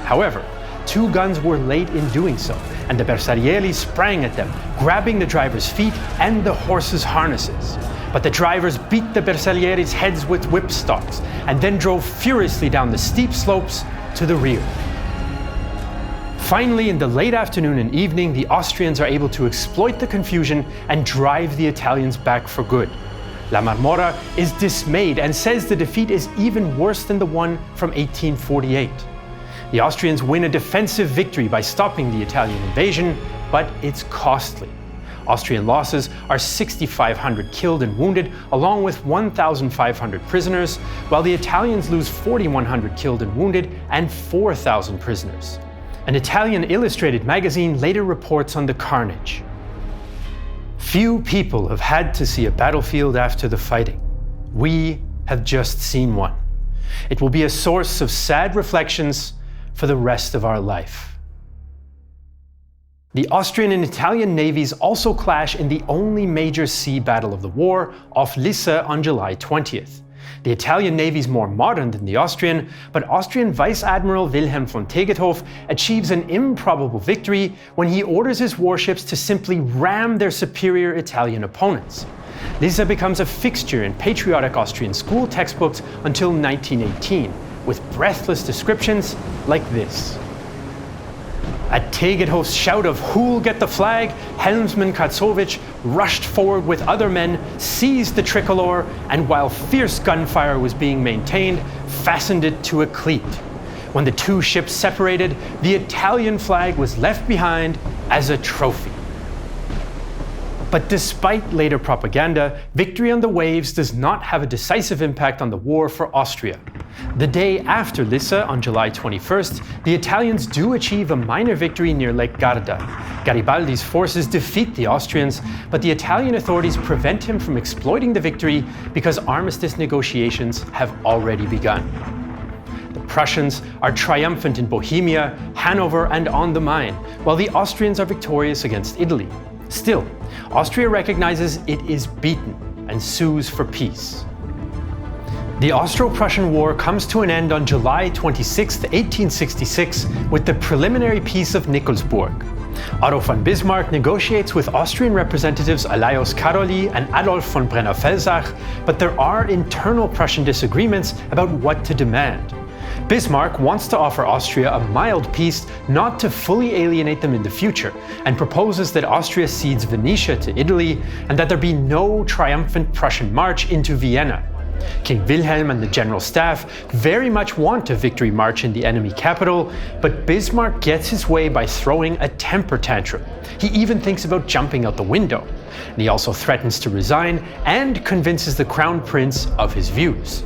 However, 2 guns were late in doing so, and the bersaglieri sprang at them, grabbing the drivers' feet and the horses' harnesses. But the drivers beat the bersaglieri's heads with whipstocks and then drove furiously down the steep slopes to the rear. Finally, in the late afternoon and evening, the Austrians are able to exploit the confusion and drive the Italians back for good. La Marmora is dismayed and says the defeat is even worse than the one from 1848. The Austrians win a defensive victory by stopping the Italian invasion, but it's costly. Austrian losses are 6,500 killed and wounded, along with 1,500 prisoners, while the Italians lose 4,100 killed and wounded and 4,000 prisoners. An Italian illustrated magazine later reports on the carnage. Few people have had to see a battlefield after the fighting. We have just seen one. It will be a source of sad reflections for the rest of our life. The Austrian and Italian navies also clash in the only major sea battle of the war, off Lisse on July 20th. The Italian navy is more modern than the Austrian, but Austrian Vice Admiral Wilhelm von Tegethoff achieves an improbable victory when he orders his warships to simply ram their superior Italian opponents. Lisse becomes a fixture in patriotic Austrian school textbooks until 1918, with breathless descriptions like this. At Tegethoff's shout of "Who'll get the flag?" helmsman Katzowitsch rushed forward with other men, seized the tricolor, and while fierce gunfire was being maintained, fastened it to a cleat. When the two ships separated, the Italian flag was left behind as a trophy. But despite later propaganda, victory on the waves does not have a decisive impact on the war for Austria. The day after Lisse, on July 21st, the Italians do achieve a minor victory near Lake Garda. Garibaldi's forces defeat the Austrians, but the Italian authorities prevent him from exploiting the victory because armistice negotiations have already begun. The Prussians are triumphant in Bohemia, Hanover, and on the Main, while the Austrians are victorious against Italy. Still, Austria recognizes it is beaten and sues for peace. The Austro-Prussian War comes to an end on July 26, 1866, with the preliminary Peace of Nikolsburg. Otto von Bismarck negotiates with Austrian representatives Alois Karoli and Adolf von Brenner-Felsach, but there are internal Prussian disagreements about what to demand. Bismarck wants to offer Austria a mild peace not to fully alienate them in the future, and proposes that Austria cedes Venetia to Italy and that there be no triumphant Prussian march into Vienna. King Wilhelm and the General Staff very much want a victory march in the enemy capital, but Bismarck gets his way by throwing a temper tantrum. He even thinks about jumping out the window. And he also threatens to resign and convinces the Crown Prince of his views.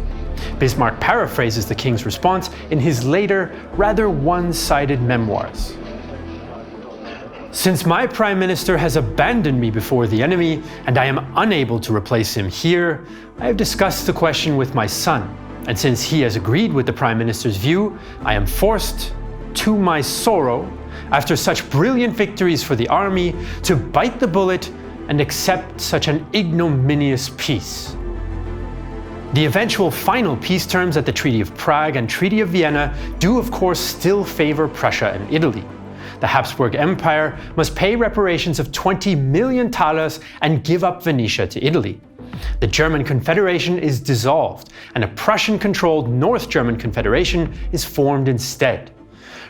Bismarck paraphrases the king's response in his later, rather one-sided memoirs. Since my prime minister has abandoned me before the enemy, and I am unable to replace him here, I have discussed the question with my son, and since he has agreed with the prime minister's view, I am forced, to my sorrow, after such brilliant victories for the army, to bite the bullet and accept such an ignominious peace. The eventual final peace terms at the Treaty of Prague and Treaty of Vienna do of course still favor Prussia and Italy. The Habsburg Empire must pay reparations of 20 million thalers and give up Venetia to Italy. The German Confederation is dissolved, and a Prussian-controlled North German Confederation is formed instead.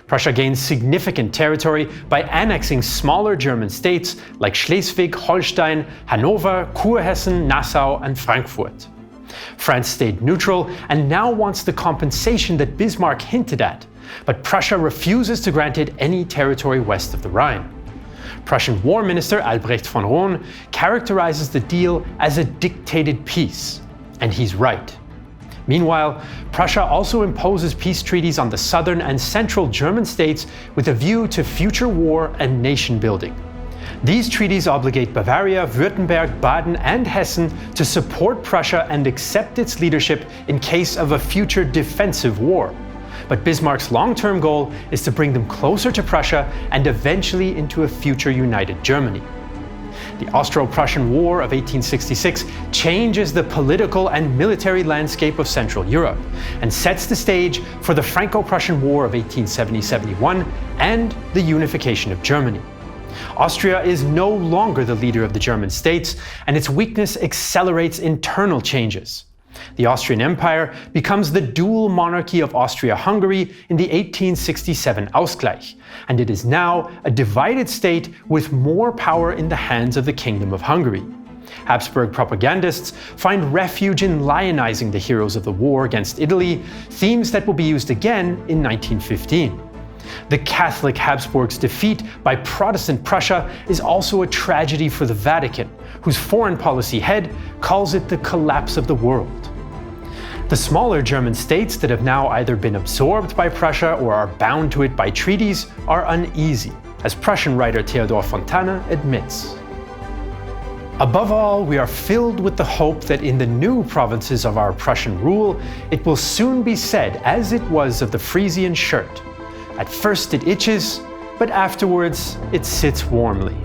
Prussia gains significant territory by annexing smaller German states like Schleswig-Holstein, Hanover, Kurhessen, Nassau, and Frankfurt. France stayed neutral and now wants the compensation that Bismarck hinted at, but Prussia refuses to grant it any territory west of the Rhine. Prussian War Minister Albrecht von Roon characterizes the deal as a dictated peace, and he's right. Meanwhile, Prussia also imposes peace treaties on the southern and central German states with a view to future war and nation building. These treaties obligate Bavaria, Württemberg, Baden, and Hessen to support Prussia and accept its leadership in case of a future defensive war. But Bismarck's long-term goal is to bring them closer to Prussia and eventually into a future united Germany. The Austro-Prussian War of 1866 changes the political and military landscape of Central Europe and sets the stage for the Franco-Prussian War of 1870-71 and the unification of Germany. Austria is no longer the leader of the German states, and its weakness accelerates internal changes. The Austrian Empire becomes the dual monarchy of Austria-Hungary in the 1867 Ausgleich, and it is now a divided state with more power in the hands of the Kingdom of Hungary. Habsburg propagandists find refuge in lionizing the heroes of the war against Italy, themes that will be used again in 1915. The Catholic Habsburgs' defeat by Protestant Prussia is also a tragedy for the Vatican, whose foreign policy head calls it the collapse of the world. The smaller German states that have now either been absorbed by Prussia or are bound to it by treaties are uneasy, as Prussian writer Theodor Fontane admits. Above all, we are filled with the hope that in the new provinces of our Prussian rule, it will soon be said, as it was of the Frisian shirt, "At first it itches, but afterwards it sits warmly."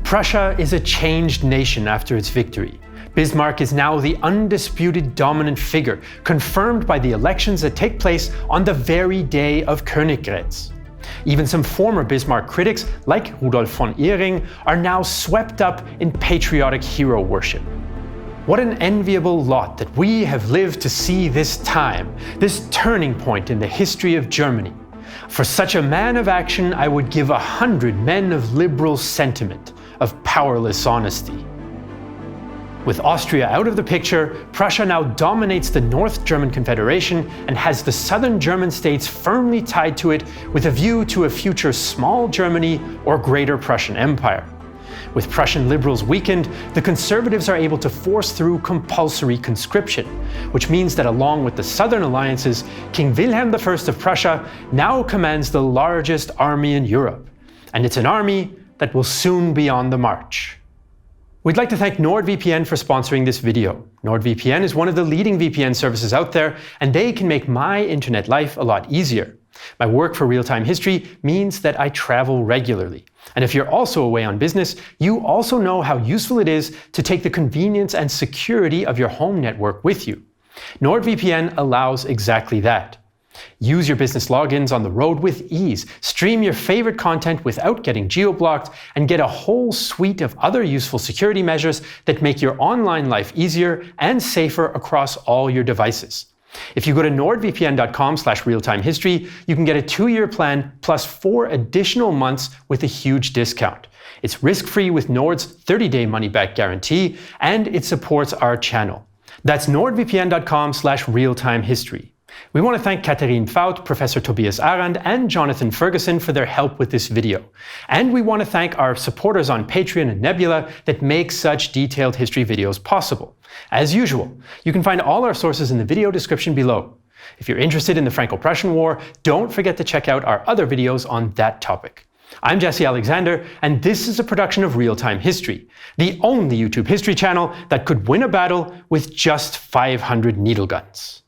Prussia is a changed nation after its victory. Bismarck is now the undisputed dominant figure, confirmed by the elections that take place on the very day of Königgrätz. Even some former Bismarck critics, like Rudolf von Ehring, are now swept up in patriotic hero worship. What an enviable lot that we have lived to see this time, this turning point in the history of Germany. For such a man of action, I would give 100 men of liberal sentiment, of powerless honesty. With Austria out of the picture, Prussia now dominates the North German Confederation and has the southern German states firmly tied to it with a view to a future small Germany or Greater Prussian Empire. With Prussian liberals weakened, the conservatives are able to force through compulsory conscription, which means that along with the southern alliances, King Wilhelm I of Prussia now commands the largest army in Europe. And it's an army that will soon be on the march. We'd like to thank NordVPN for sponsoring this video. NordVPN is one of the leading VPN services out there, and they can make my internet life a lot easier. My work for real-time history means that I travel regularly. And if you're also away on business, you also know how useful it is to take the convenience and security of your home network with you. NordVPN allows exactly that. Use your business logins on the road with ease, stream your favorite content without getting geo-blocked, and get a whole suite of other useful security measures that make your online life easier and safer across all your devices. If you go to nordvpn.com/realtimehistory, you can get a 2-year plan plus 4 additional months with a huge discount. It's risk-free with Nord's 30-day money-back guarantee, and it supports our channel. That's nordvpn.com/realtimehistory. We want to thank Katharine Pfaut, Professor Tobias Arand, and Jonathan Ferguson for their help with this video. And we want to thank our supporters on Patreon and Nebula that make such detailed history videos possible. As usual, you can find all our sources in the video description below. If you're interested in the Franco-Prussian War, don't forget to check out our other videos on that topic. I'm Jesse Alexander, and this is a production of Real Time History, the only YouTube history channel that could win a battle with just 500 needle guns.